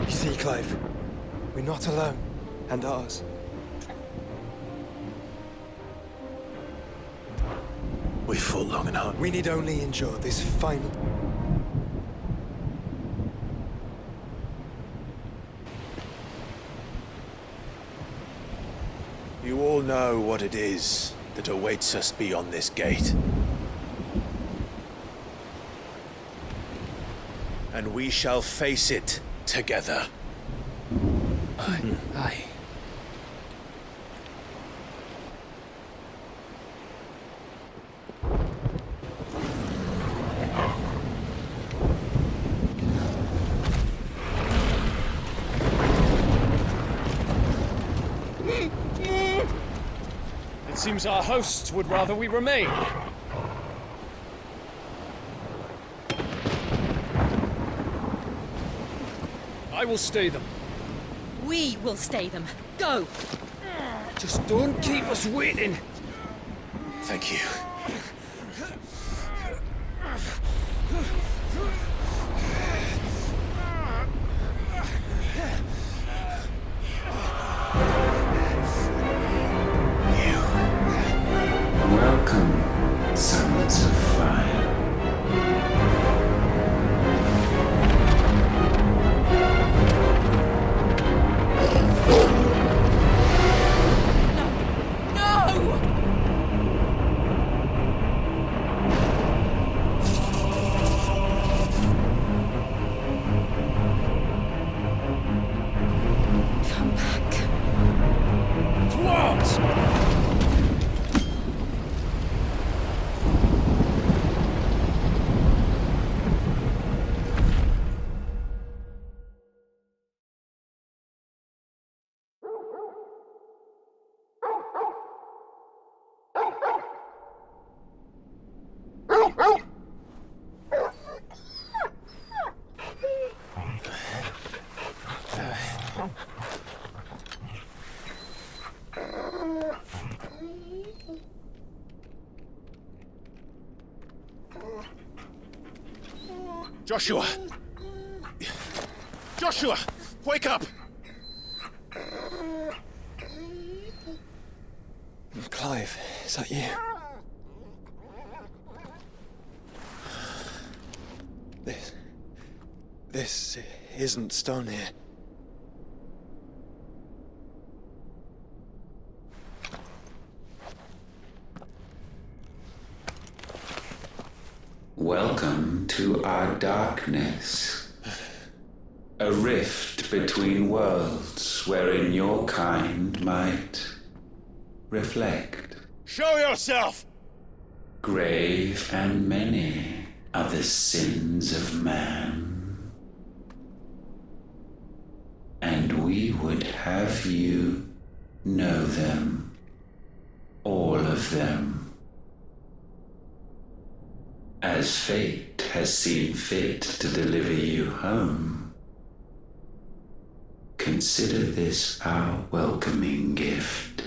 You see, Clive, we're not alone, and ours. We fought long and hard. We need only endure this final... You all know what it is that awaits us beyond this gate. And we shall face it together. Aye. It seems our hosts would rather we remain. I will stay them. We will stay them. Go! Just don't keep us waiting. Thank you. Welcome, sons of fire. Joshua! Joshua! Wake up! Clive, is that you? This isn't stone here. Welcome to our darkness. A rift between worlds wherein your kind might reflect. Show yourself! Grave and many are the sins of man. And we would have you know them, all of them. As fate has seen fit to deliver you home, consider this our welcoming gift.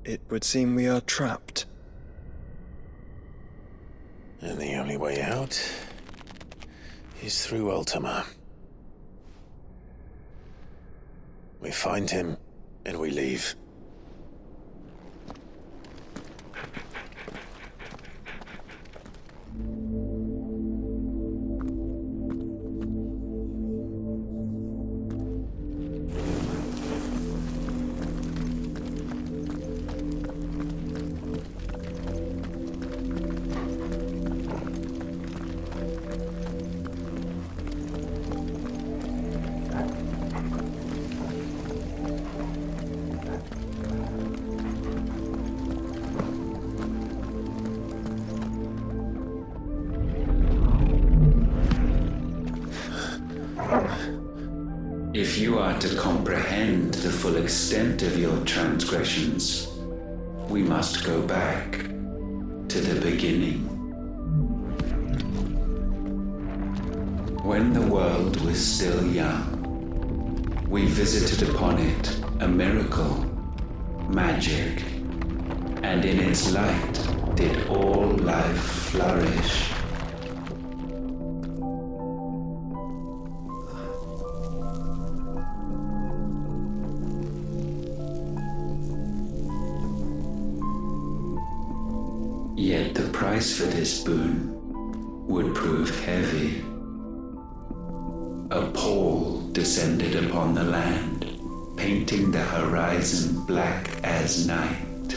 It would seem we are trapped. And the only way out is through Ultima. We find him, and we leave. If you are to comprehend the full extent of your transgressions, we must go back to the beginning. When the world was still young, we visited upon it a miracle, magic, and in its light did all life flourish. Yet the price for this boon would prove heavy. A pall descended upon the land, painting the horizon black as night.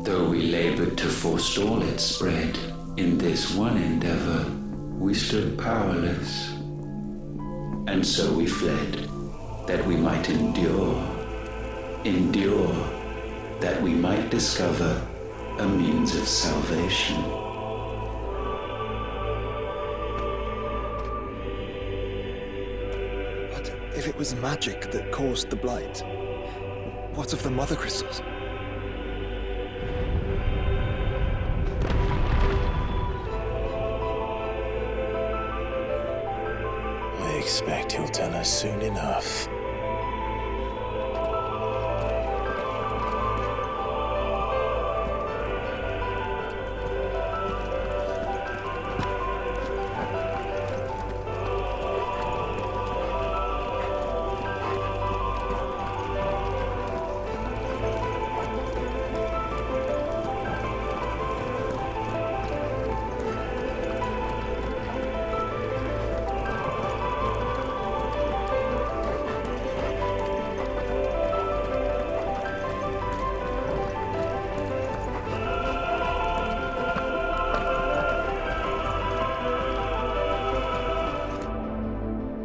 Though we labored to forestall its spread, in this one endeavor we stood powerless. And so we fled, that we might endure, that we might discover a means of salvation. But if it was magic that caused the blight, what of the mother crystals? I expect he'll tell us soon enough.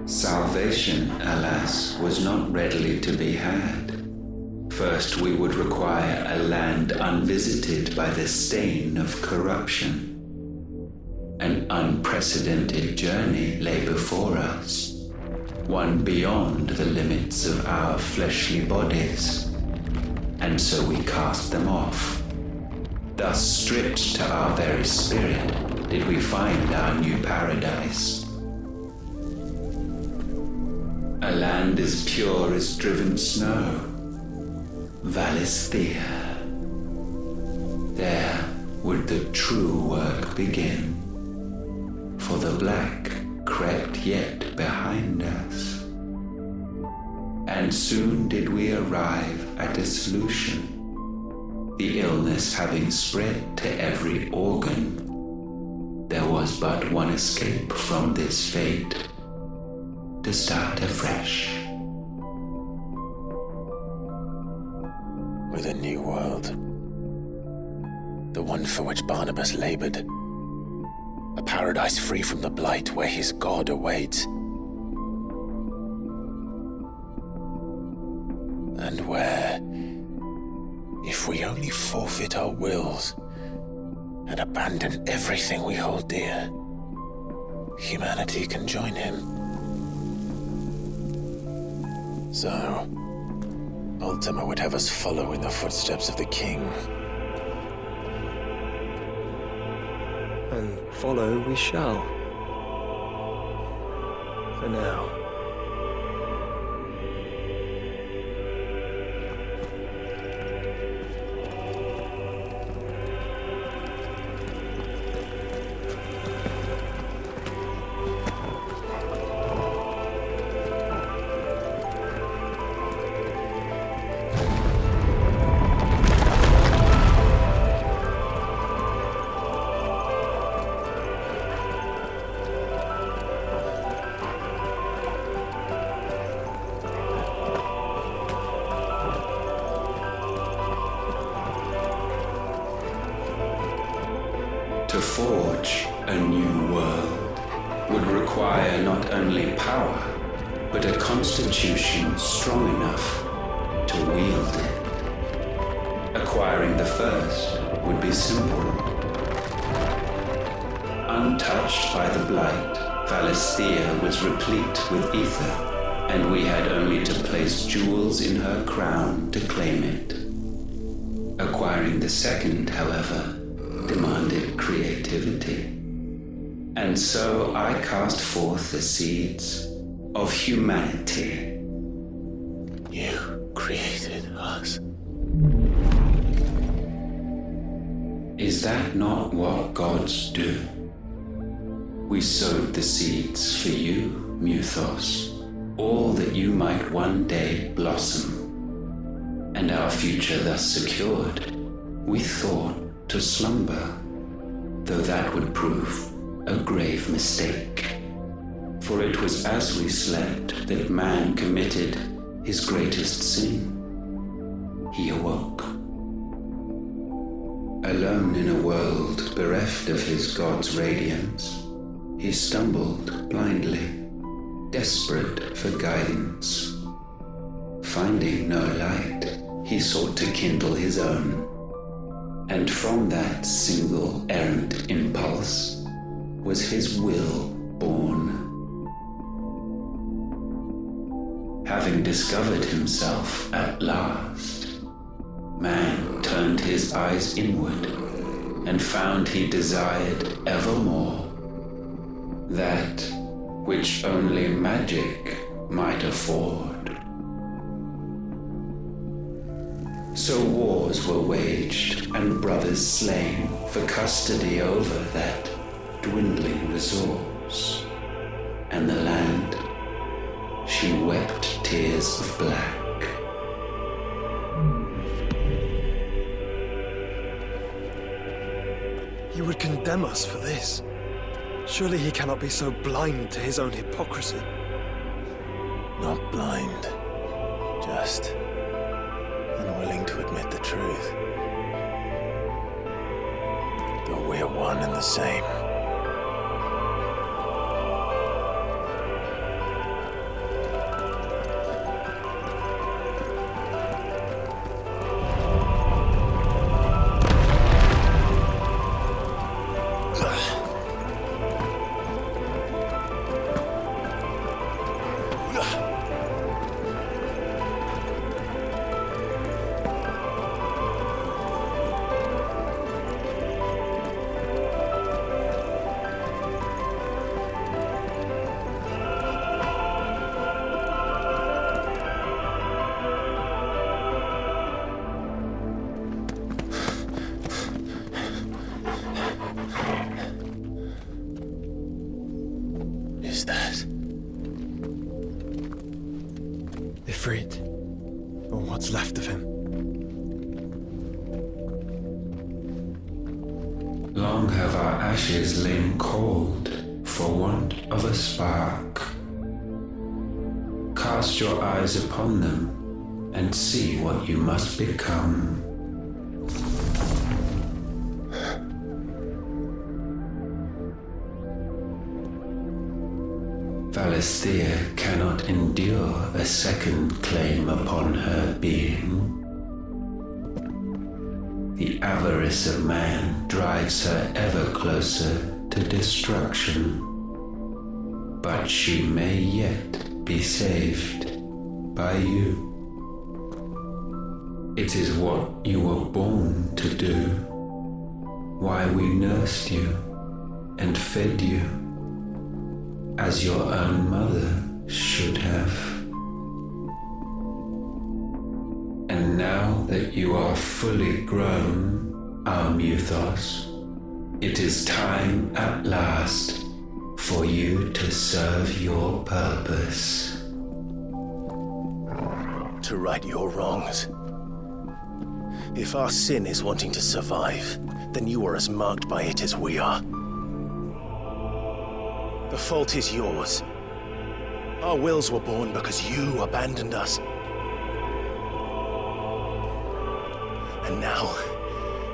Salvation, alas, was not readily to be had. First, we would require a land unvisited by the stain of corruption. An unprecedented journey lay before us, one beyond the limits of our fleshly bodies, and so we cast them off. Thus, stripped to our very spirit, did we find our new paradise. A land as pure as driven snow, Valisthea. There would the true work begin, for the black crept yet behind us. And soon did we arrive at a solution, the illness having spread to every organ. There was but one escape from this fate, to start afresh. With a new world. The one for which Barnabas labored. A paradise free from the blight where his God awaits. And where, if we only forfeit our wills and abandon everything we hold dear, humanity can join him. So, Ultima would have us follow in the footsteps of the king. And follow we shall. For now. To forge a new world would require not only power, but a constitution strong enough to wield it. Acquiring the first would be simple. Untouched by the blight, Valisthea was replete with ether, and we had only to place jewels in her crown to claim it. Acquiring the second, however, demanded creativity. And so I cast forth the seeds of humanity. You created us. Is that not what gods do? We sowed the seeds for you, Muthos, all that you might one day blossom. And our future thus secured, we thought to slumber, though that would prove a grave mistake. For it was as we slept that man committed his greatest sin. He awoke. Alone in a world bereft of his God's radiance, he stumbled blindly, desperate for guidance. Finding no light, he sought to kindle his own. And from that single errant impulse was his will born. Having discovered himself at last, man turned his eyes inward and found he desired evermore that which only magic might afford. So wars were waged and brothers slain for custody over that dwindling resource, and the land, she wept tears of black. He would condemn us for this. Surely he cannot be so blind to his own hypocrisy. Not blind, just unwilling to admit the truth. But we're one and the same. Ifrit, or what's left of him. Long have our ashes lain cold for want of a spark. Cast your eyes upon them and see what you must become. Valisthea cannot endure a second claim upon her being. The avarice of man drives her ever closer to destruction, but she may yet be saved by you. It is what you were born to do, why we nursed you and fed you, as your own mother should have. And now that you are fully grown, our Muthos, it is time at last for you to serve your purpose. To right your wrongs. If our sin is wanting to survive, then you are as marked by it as we are. The fault is yours. Our wills were born because you abandoned us. And now,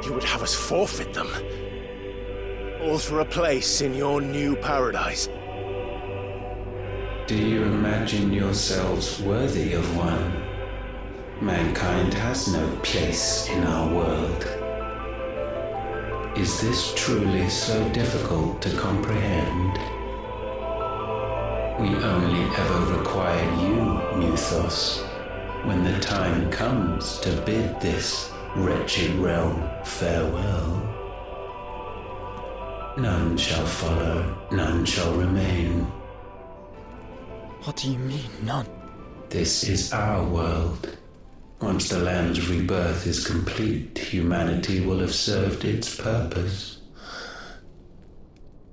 you would have us forfeit them. All for a place in your new paradise. Do you imagine yourselves worthy of one? Mankind has no place in our world. Is this truly so difficult to comprehend? We only ever require you, Muthos, when the time comes to bid this wretched realm farewell. None shall follow, none shall remain. What do you mean, none? This is our world. Once the land's rebirth is complete, humanity will have served its purpose.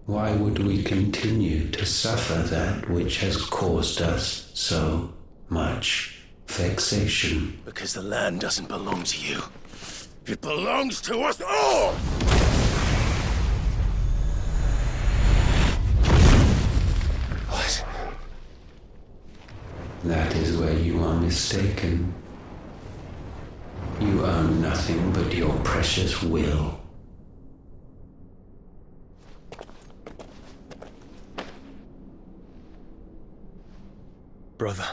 Why would we continue to suffer that which has caused us so much vexation? Because the land doesn't belong to you. It belongs to us all! What? That is where you are mistaken. You own nothing but your precious will. Brother.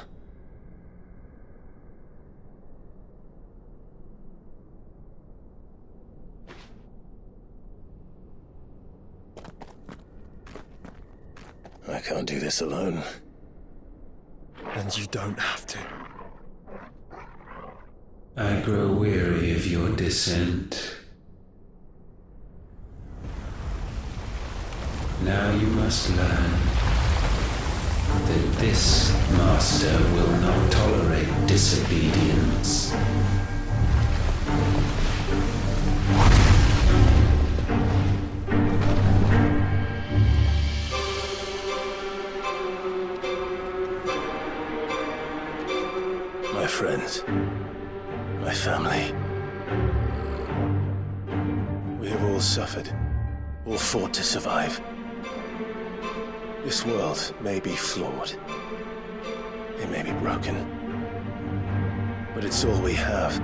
I can't do this alone. And you don't have to. I grow weary of your dissent. Now you must learn that this master will not tolerate disobedience. My friends, my family. We have all suffered, all fought to survive. This world may be flawed. It may be broken. But it's all we have.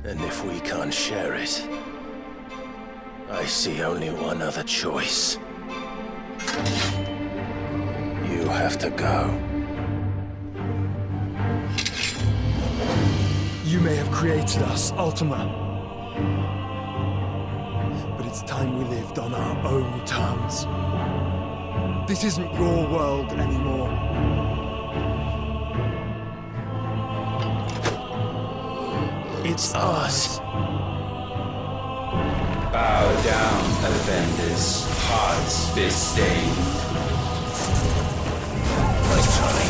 And if we can't share it, I see only one other choice. You have to go. You may have created us, Ultima. But it's time we lived on our own terms. This isn't your world anymore. It's ours. Bow down, offenders, hearts disdained. Nice try.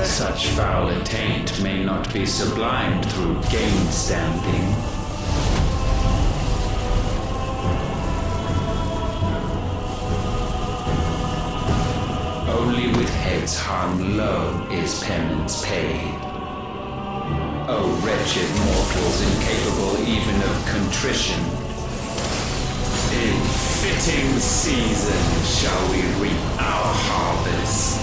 Such foul attaint may not be sublimed through gain-standing. spirits hung low is penance paid. O wretched mortals incapable even of contrition, in fitting season shall we reap our harvest.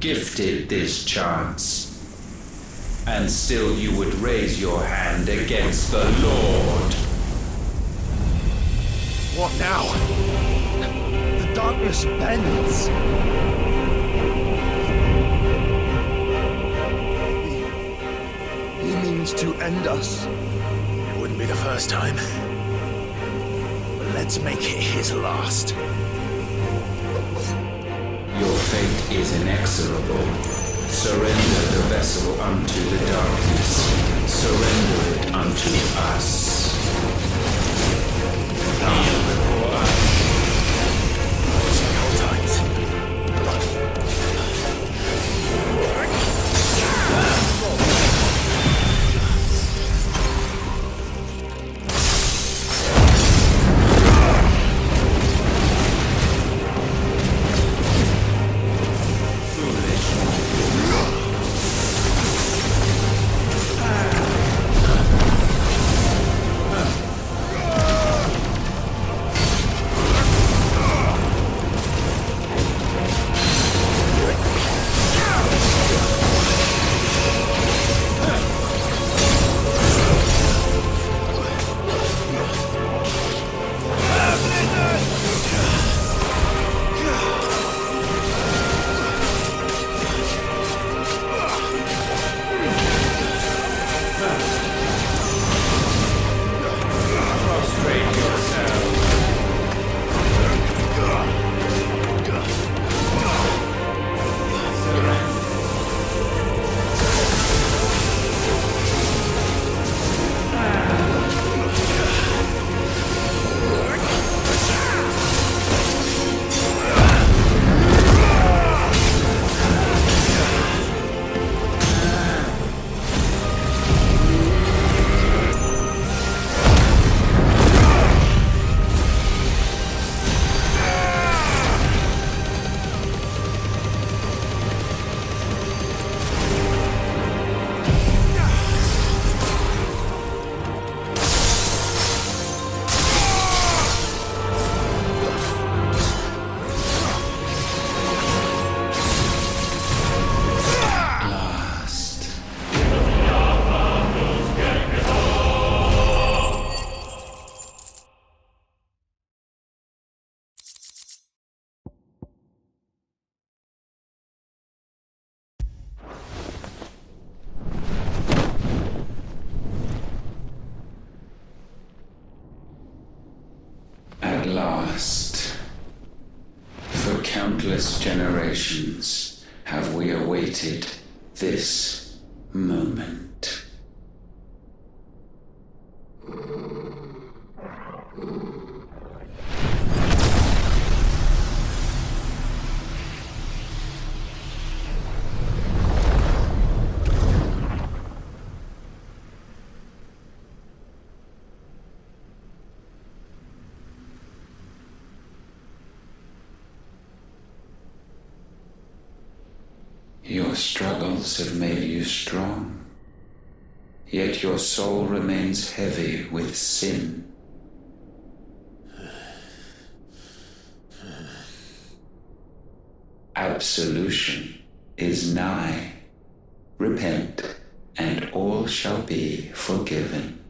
Gifted this chance, and still you would raise your hand against the Lord. What now? The darkness bends. He means to end us. It wouldn't be the first time. But let's make it his last. Your fate is inexorable. Surrender the vessel unto the darkness. Surrender it unto us. Kneel before us. Hold tight. countless generations have we awaited this moment. Your struggles have made you strong, yet your soul remains heavy with sin. Absolution is nigh. Repent, and all shall be forgiven.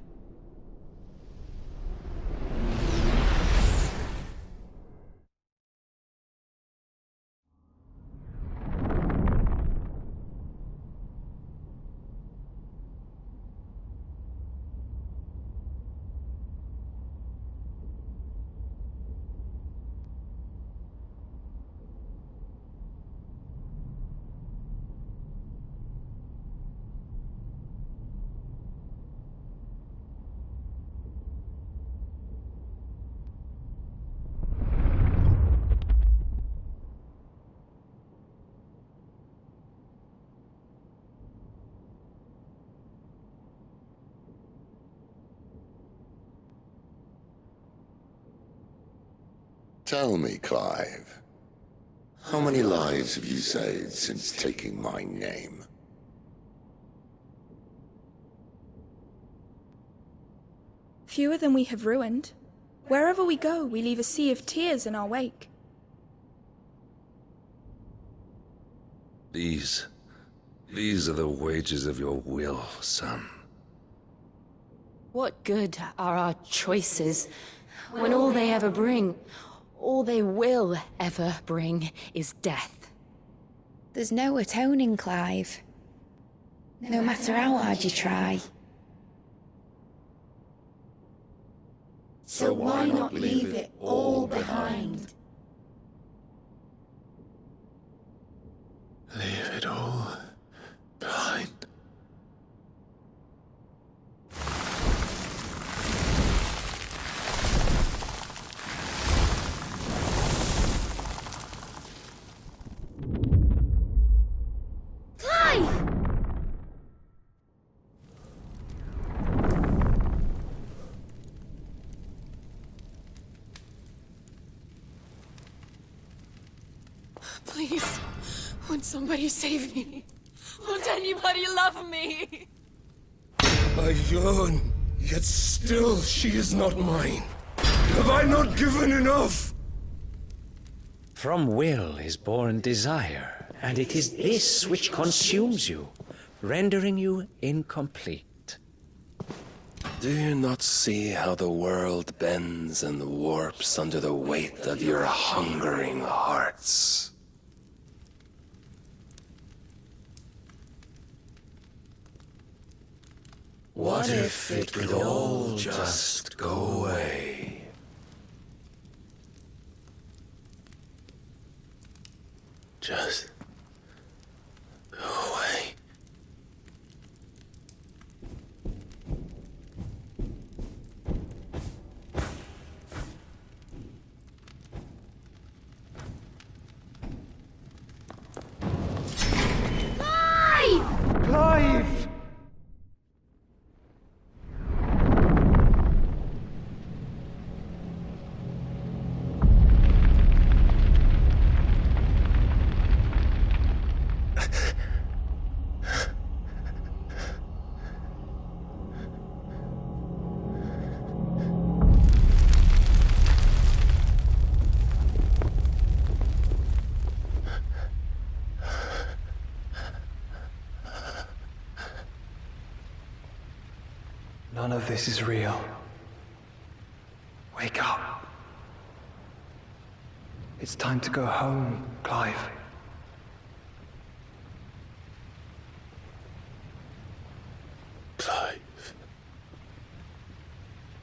Tell me, Clive, how many lives have you saved since taking my name? Fewer than we have ruined. Wherever we go, we leave a sea of tears in our wake. These are the wages of your will, son. What good are our choices when all they ever bring, all they will ever bring, is death? There's no atoning, Clive. No matter how hard you try. So why not leave it all behind? Leave it all behind. Please, won't somebody save me? Won't anybody love me? I yearn, yet still she is not mine. Have I not given enough? From will is born desire, and it is this which consumes you, rendering you incomplete. Do you not see how the world bends and warps under the weight of your hungering hearts? What if it could all just go away? Just go away. Clive! None of this is real. Wake up. It's time to go home, Clive. Clive.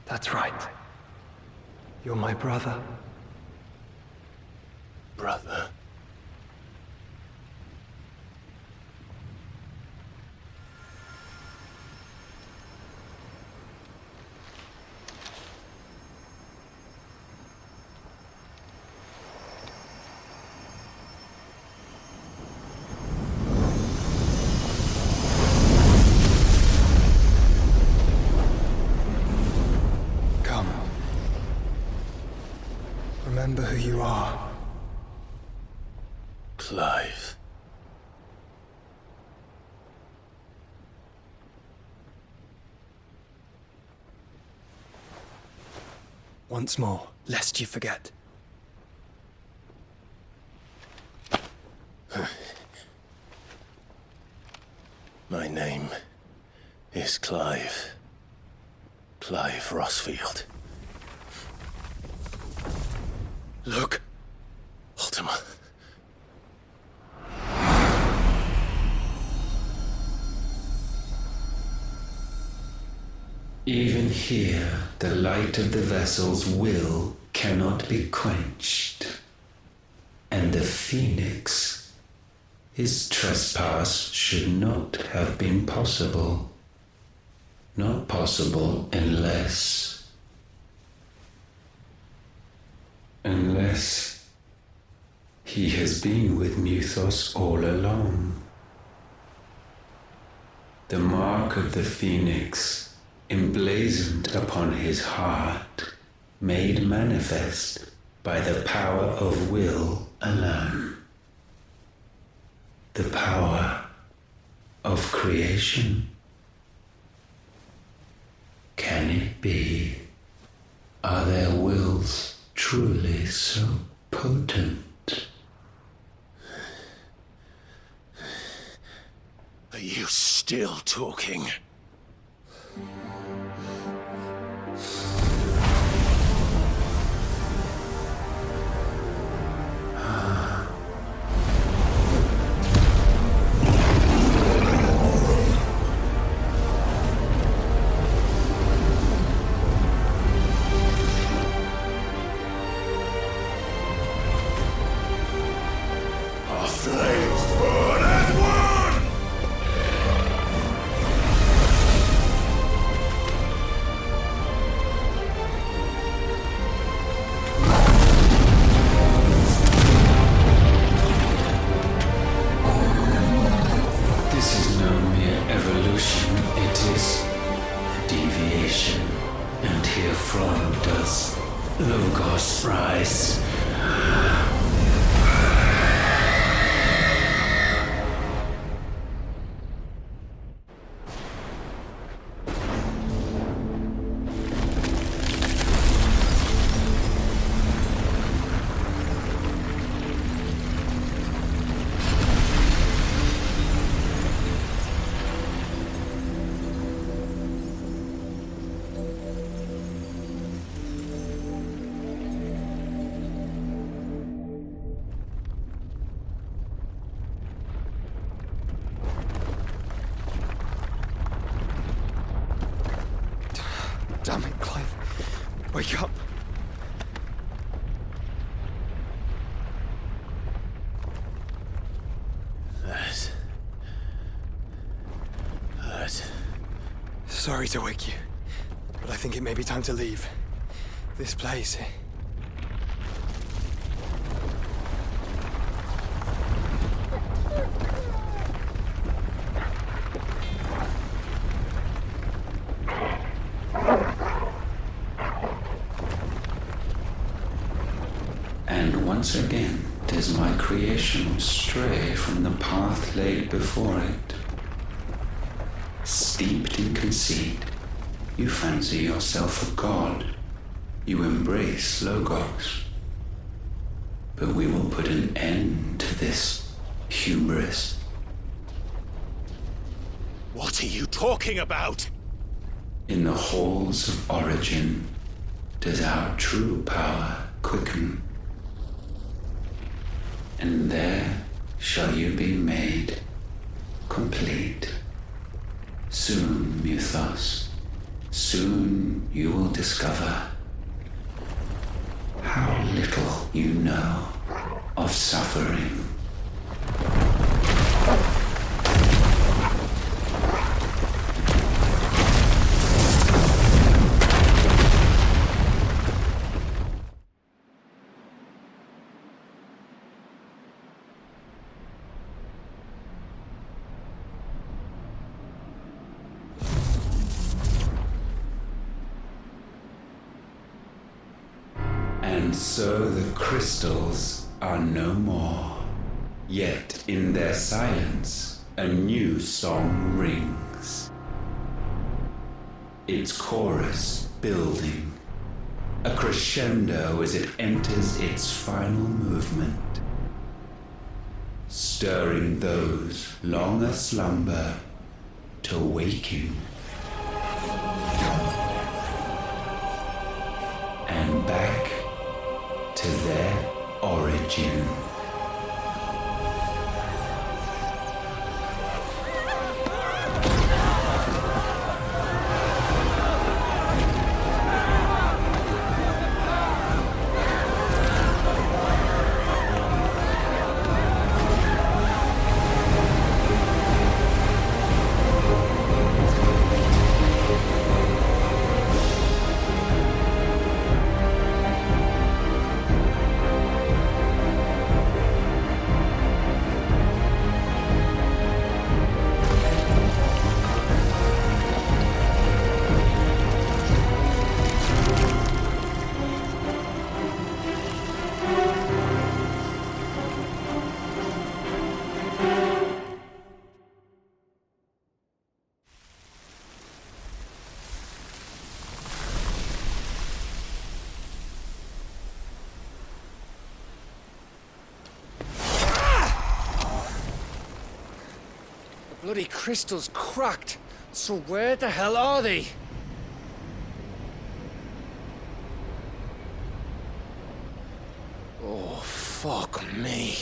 That's right. You're my brother. Brother. Remember who you are. Clive. Once more, lest you forget. My name is Clive. Clive Rossfield. Look, Ultima. Even here, the light of the vessel's will cannot be quenched. And the Phoenix, his trespass should not have been possible. Not possible unless he has been with Muthos all along. The mark of the Phoenix, emblazoned upon his heart, made manifest by the power of will alone. The power of creation. Can it be? Are their wills truly so potent? Are you still talking? Damn it, Clive. Wake up. That... Sorry to wake you, but I think it may be time to leave. This place. And once again does my creation stray from the path laid before it. Steeped in conceit, you fancy yourself a god. You embrace Logos. But we will put an end to this hubris. What are you talking about? In the halls of origin does our true power quicken. And there shall you be made complete. Soon, Muthos, soon you will discover how little you know of suffering. And so the crystals are no more. Yet in their silence, a new song rings. Its chorus building, a crescendo as it enters its final movement, stirring those long aslumber to waking. And back to their origin. Bloody crystal's cracked. So where the hell are they? Oh, fuck me.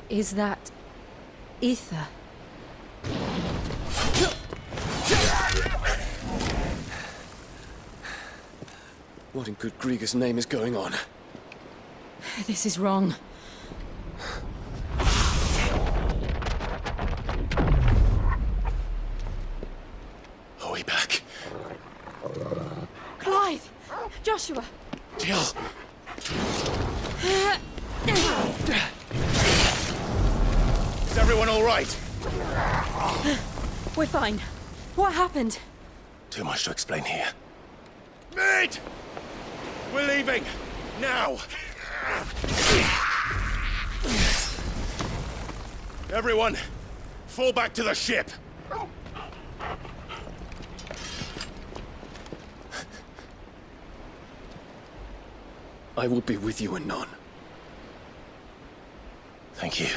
Is that ether? What in good Grieger's name is going on? This is wrong. Are we back? Clive! Joshua! Jill! Is everyone all right? We're fine. What happened? Too much to explain here. Mate! We're leaving! Now! Everyone, fall back to the ship! I will be with you anon. Thank you.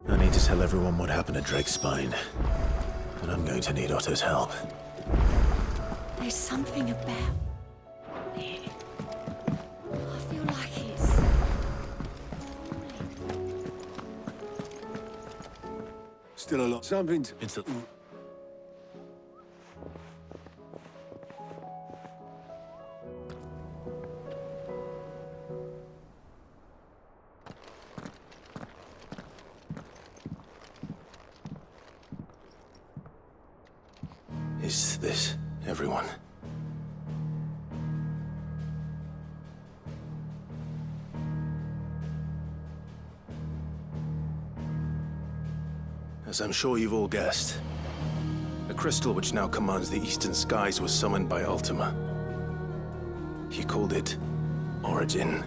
I need to tell everyone what happened at Drake's Spine. And I'm going to need Otto's help. There's something about it. I feel like it's... Still a lot. Something. It's a... Is this everyone? As I'm sure you've all guessed, The crystal which now commands the eastern skies was summoned by Ultima. He called it Origin.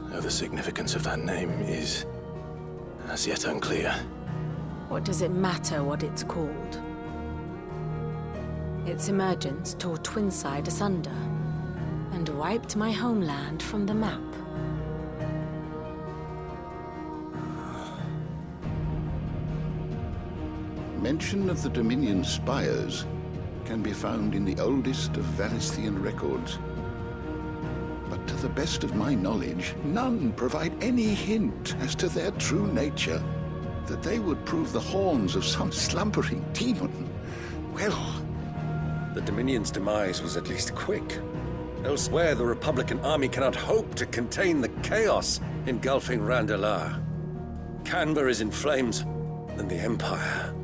Though the significance of that name is as yet unclear. What does it matter what it's called? Its emergence tore Twinside asunder and wiped my homeland from the map. Mention of the Dominion spires can be found in the oldest of Valisthian records. But to the best of my knowledge, none provide any hint as to their true nature. That they would prove the horns of some slumbering demon. Well, The Dominion's demise was at least quick. Elsewhere, the Republican army cannot hope to contain the chaos engulfing Randalar. Canberra is in flames, and the Empire.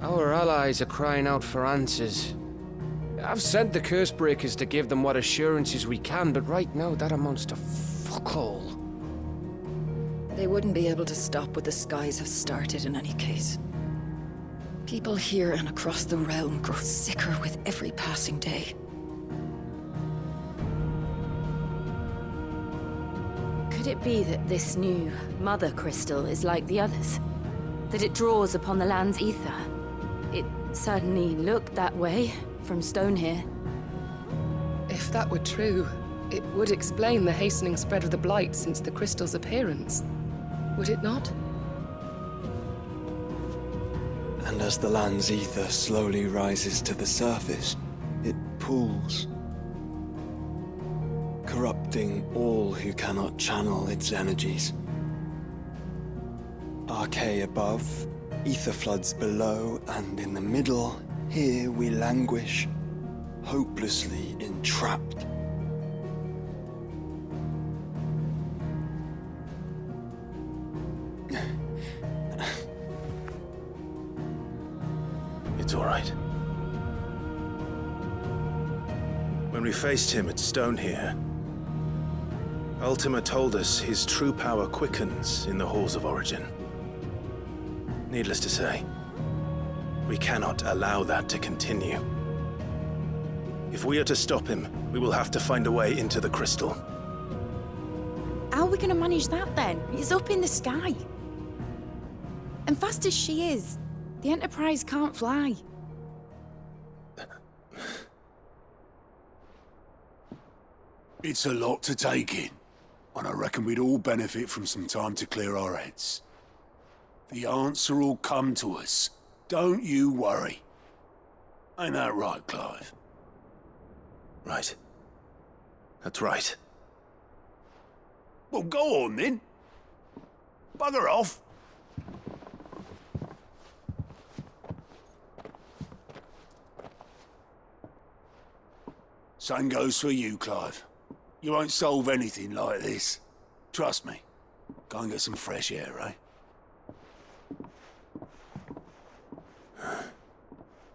Our allies are crying out for answers. I've sent the Cursebreakers to give them what assurances we can, but right now that amounts to fuck all. They wouldn't be able to stop what the skies have started in any case. People here and across the realm grow sicker with every passing day. Could it be that this new Mother Crystal is like the others? That it draws upon the land's ether? It certainly looked that way from stone here. If that were true, it would explain the hastening spread of the Blight since the crystal's appearance. Would it not? And as the land's ether slowly rises to the surface, it pools, corrupting all who cannot channel its energies. Archay above, ether floods below, and in the middle, here we languish, hopelessly entrapped. It's all right. When we faced him at Stone here, Ultima told us his true power quickens in the halls of Origin. Needless to say, we cannot allow that to continue. If we are to stop him, we will have to find a way into the crystal. How are we gonna manage that then? It's up in the sky. And fast as she is, the Enterprise can't fly. It's a lot to take in, and I reckon we'd all benefit from some time to clear our heads. The answer will come to us. Don't you worry. Ain't that right, Clive? Right. That's right. Well, go on then. Bugger off. Same goes for you, Clive. You won't solve anything like this. Trust me. Go and get some fresh air, eh?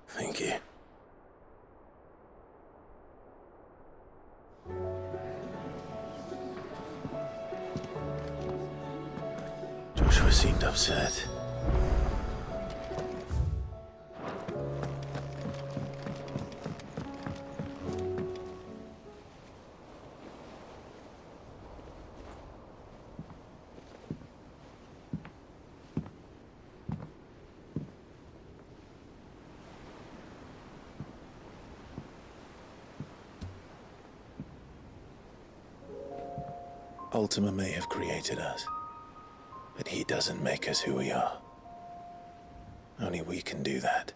Thank you. Joshua seemed upset. Ultima may have created us, but he doesn't make us who we are. Only we can do that.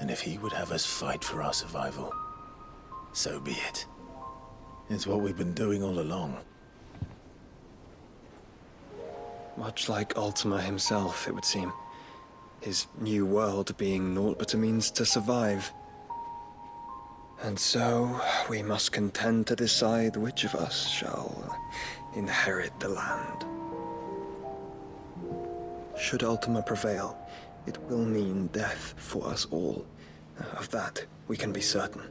And if he would have us fight for our survival, so be it. It's what we've been doing all along. Much like Ultima himself, it would seem. His new world being naught but a means to survive. And so, we must contend to decide which of us shall inherit the land. Should Ultima prevail, it will mean death for us all. Of that, we can be certain.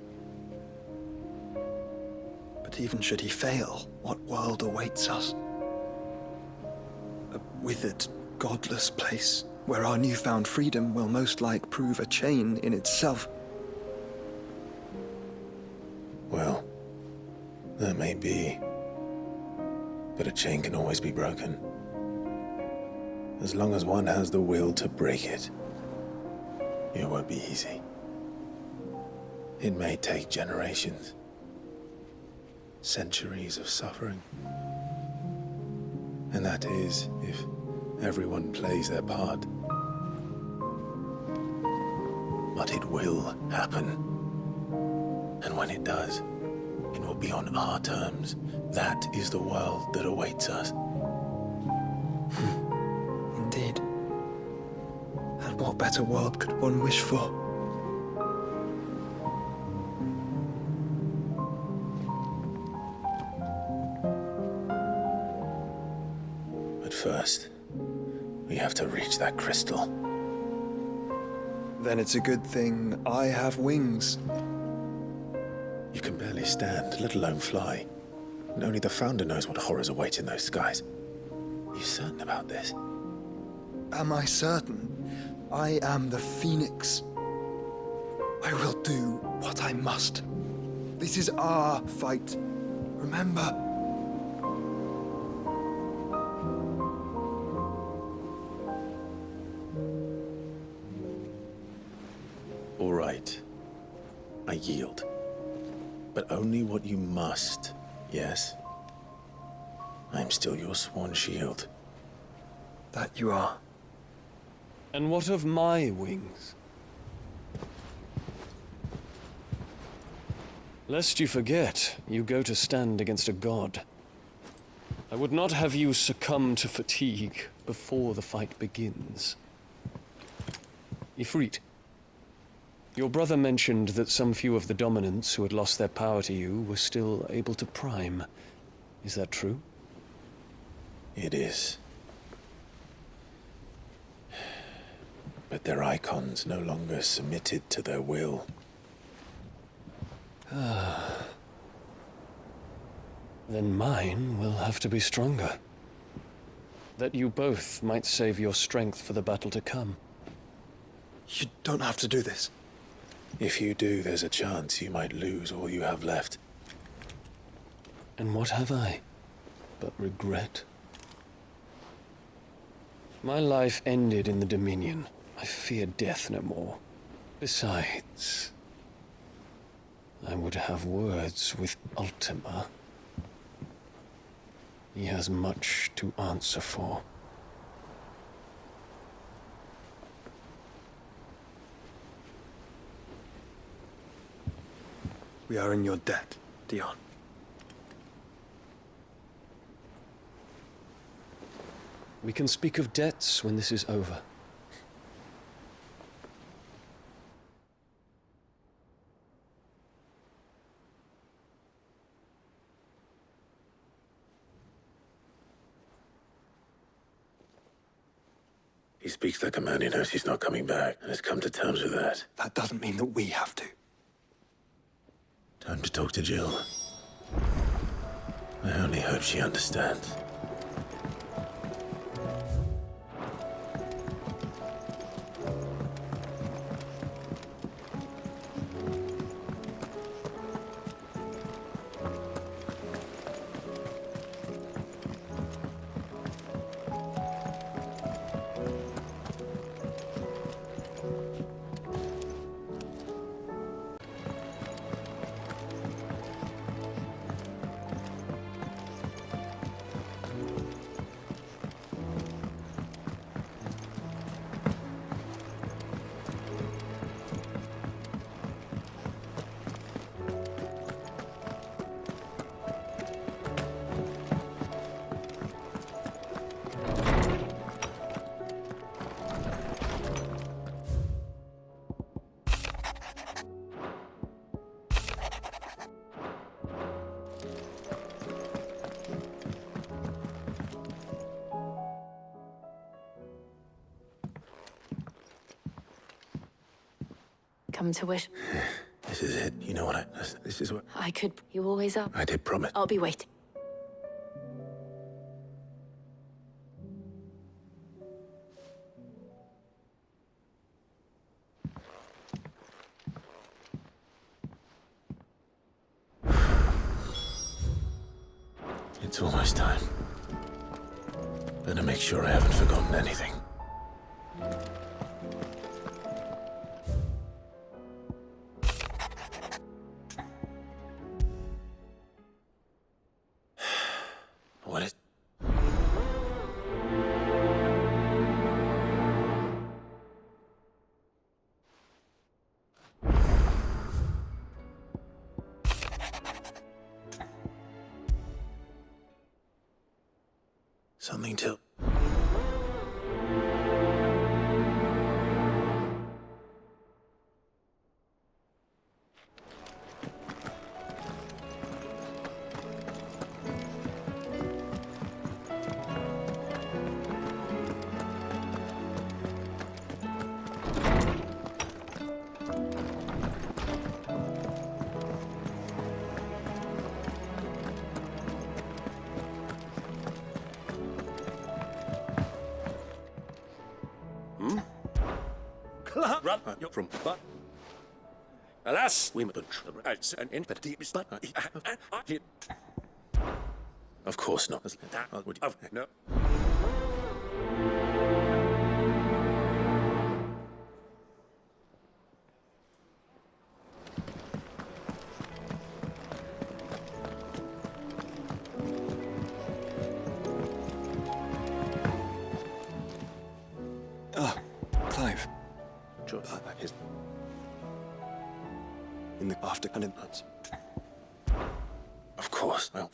But even should he fail, what world awaits us? A withered, godless place where our newfound freedom will most like prove a chain in itself. Well, that may be. But a chain can always be broken. As long as one has the will to break it. It won't be easy. It may take generations. Centuries of suffering. And that is, if everyone plays their part. But it will happen. And when it does, it will be on our terms. That is the world that awaits us. Indeed. And what better world could one wish for? But first, we have to reach that crystal. Then it's a good thing I have wings. You can barely stand, let alone fly. And only the Founder knows what horrors await in those skies. You certain about this? Am I certain? I am the Phoenix. I will do what I must. This is our fight. Remember? All right. I yield. But only what you must, yes? I am still your sworn shield. That you are. And what of my wings? Lest you forget, you go to stand against a god. I would not have you succumb to fatigue before the fight begins. Ifrit, your brother mentioned that some few of the dominants who had lost their power to you were still able to prime. Is that true? It is. But their icons no longer submitted to their will. Then mine will have to be stronger. That you both might save your strength for the battle to come. You don't have to do this. If you do, there's a chance you might lose all you have left. And what have I but regret? My life ended in the Dominion. I fear death no more. Besides, I would have words with Ultima. He has much to answer for. We are in your debt, Dion. We can speak of debts when this is over. He speaks like a man who knows he's not coming back, and has come to terms with that. That doesn't mean that we have to. Time to talk to Jill. I only hope she understands. Come to wish. This is it. You know what this is what... I could. You always up? I did promise. I'll be waiting. It's almost time. Better make sure I haven't forgotten anything. What is... Something to... Run from but alas, we must outs and in but Of course not. No. Ah, Clive. His... In the after and in nuts. Of course. Well,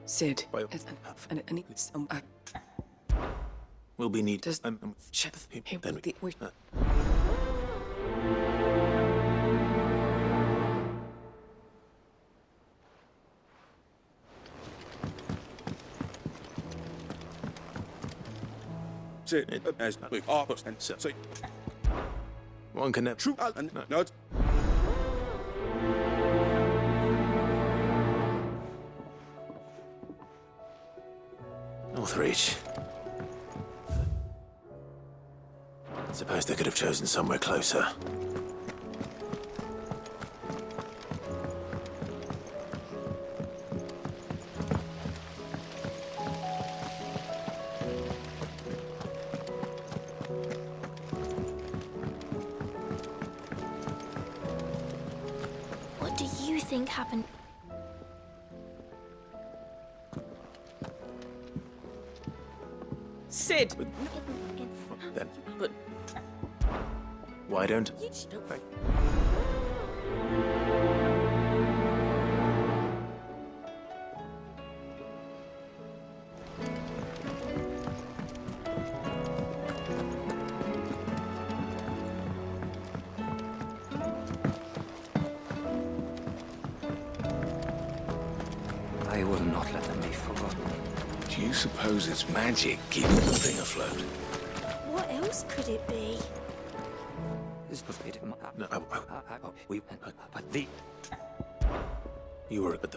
Sid. Will be need. Does then we... Sid, as we are and so one can never... true and not. Northreach. Suppose they could have chosen somewhere closer. What do you think happened? Sid! Then, But why don't... I will not let them be forgotten. Do you suppose it's magic keeping the thing afloat? What else could it be? No, But the... you were at the...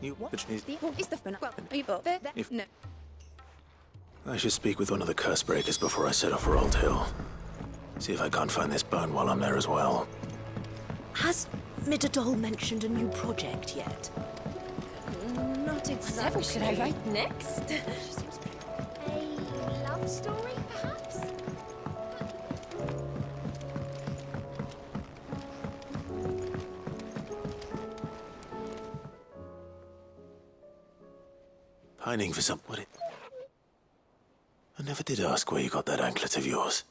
you... If... No. I should speak with one of the curse breakers before I set off for Old Hill. See if I can't find this bone while I'm there as well. Has Midadol mentioned a new project yet? Not exactly. What should I write next? A love story, perhaps? Pining for some... What it... I never did ask where you got that anklet of yours.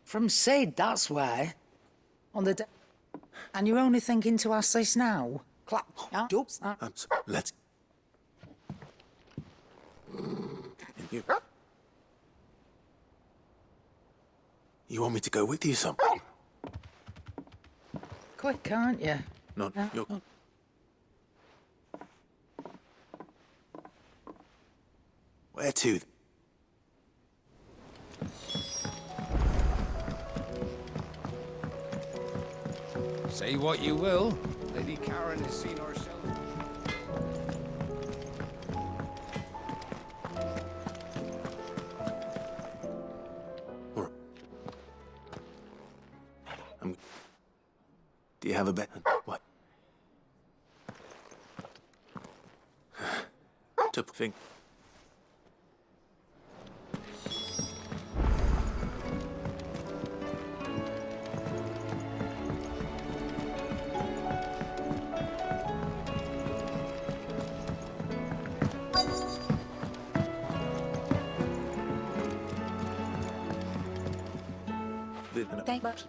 From Sid, that's why. On the day... And you're only thinking to ask this now? Clap. Let's... You want me to go with you something? Quick, can't you? No, you're... Where to? Say what you will, Lady Karen has seen herself. Do you have a bet? What? To think.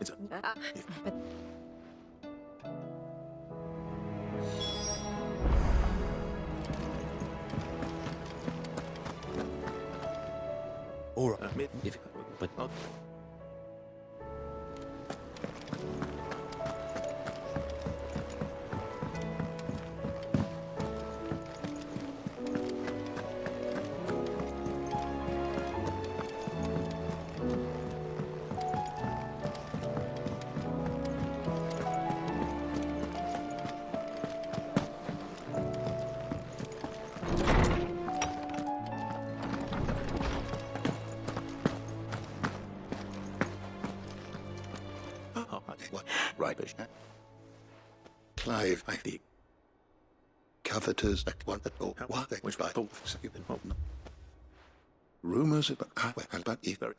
It's all right, but not. Right, Clive, I think. Coveters that want at all. What? Which by all. Rumors about ether.